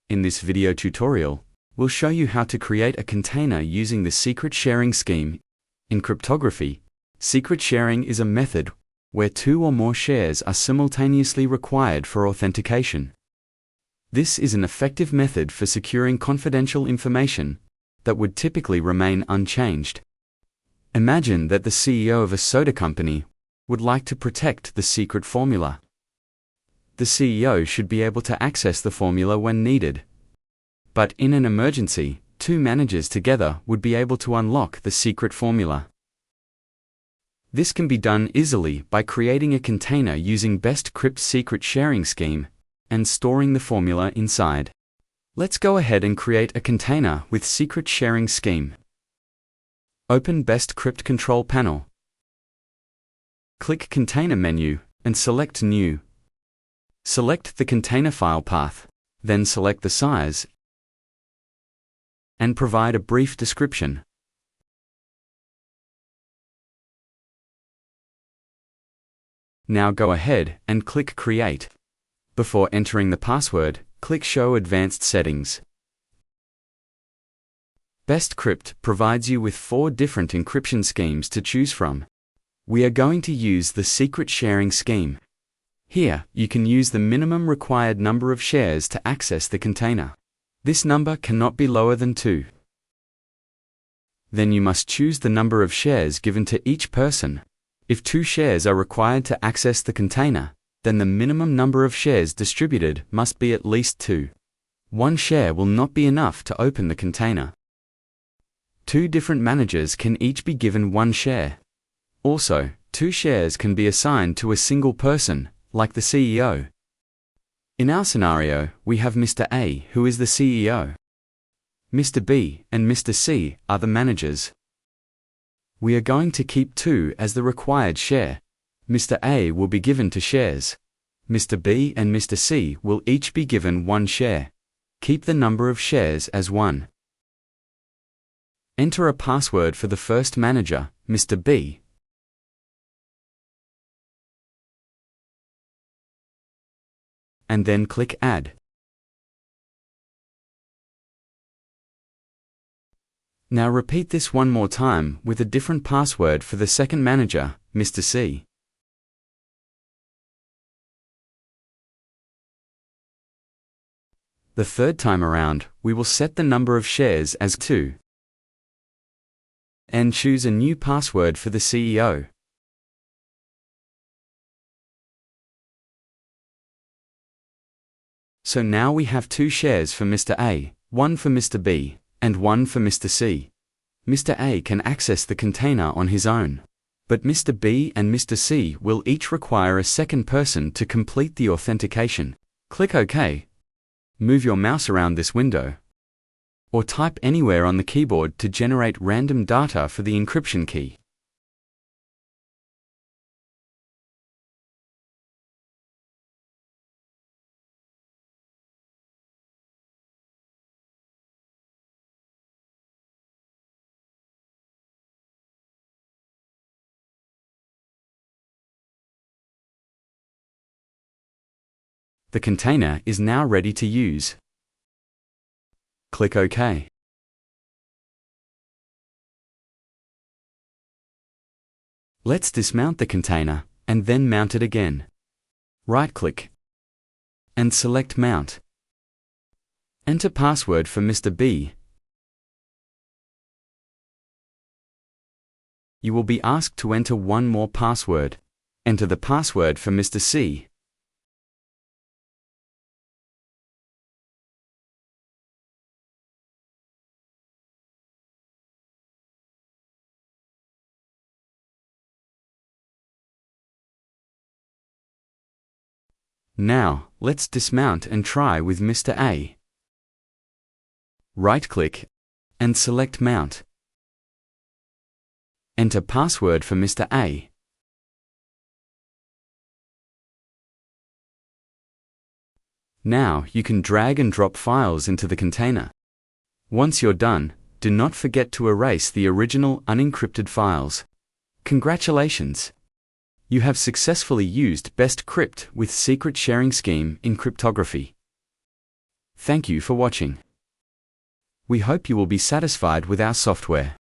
In this video tutorial, we'll show you how to create a container using the secret sharing scheme. In cryptography, secret sharing is a method where two or more shares are simultaneously required for authentication. This is an effective method for securing confidential information that would typically remain unchanged. Imagine that the CEO of a soda company would like to protect the secret formula. The CEO should be able to access the formula when needed. But in an emergency, two managers together would be able to unlock the secret formula. This can be done easily by creating a container using BestCrypt secret sharing scheme and storing the formula inside. Let's go ahead and create a container with secret sharing scheme. Open BestCrypt control panel. Click Container menu and select New. Select the container file path, then select the size and provide a brief description. Now go ahead and click Create. Before entering the password, click Show Advanced Settings. BestCrypt provides you with 4 different encryption schemes to choose from. We are going to use the secret sharing scheme. Here, you can use the minimum required number of shares to access the container. This number cannot be lower than 2. Then you must choose the number of shares given to each person. If 2 shares are required to access the container, then the minimum number of shares distributed must be at least 2. 1 share will not be enough to open the container. 2 different managers can each be given 1 share. Also, 2 shares can be assigned to a single person, like the CEO. In our scenario, we have Mr. A, who is the CEO. Mr. B and Mr. C are the managers. We are going to keep 2 as the required share. Mr. A will be given 2 shares. Mr. B and Mr. C will each be given 1 share. Keep the number of shares as 1. Enter a password for the first manager, Mr. B. And then click Add. Now repeat this one more time with a different password for the second manager, Mr. C. The third time around, we will set the number of shares as 2. And choose a new password for the CEO. So now we have 2 shares for Mr. A, 1 for Mr. B, and 1 for Mr. C. Mr. A can access the container on his own, but Mr. B and Mr. C will each require a second person to complete the authentication. Click OK. Move your mouse around this window, or type anywhere on the keyboard to generate random data for the encryption key. The container is now ready to use. Click OK. Let's dismount the container and then mount it again. Right-click and select Mount. Enter password for Mr. B. You will be asked to enter one more password. Enter the password for Mr. C. Now, let's dismount and try with Mr. A. Right-click and select Mount. Enter password for Mr. A. Now you can drag and drop files into the container. Once you're done, do not forget to erase the original unencrypted files. Congratulations! You have successfully used BestCrypt with secret sharing scheme in cryptography. Thank you for watching. We hope you will be satisfied with our software.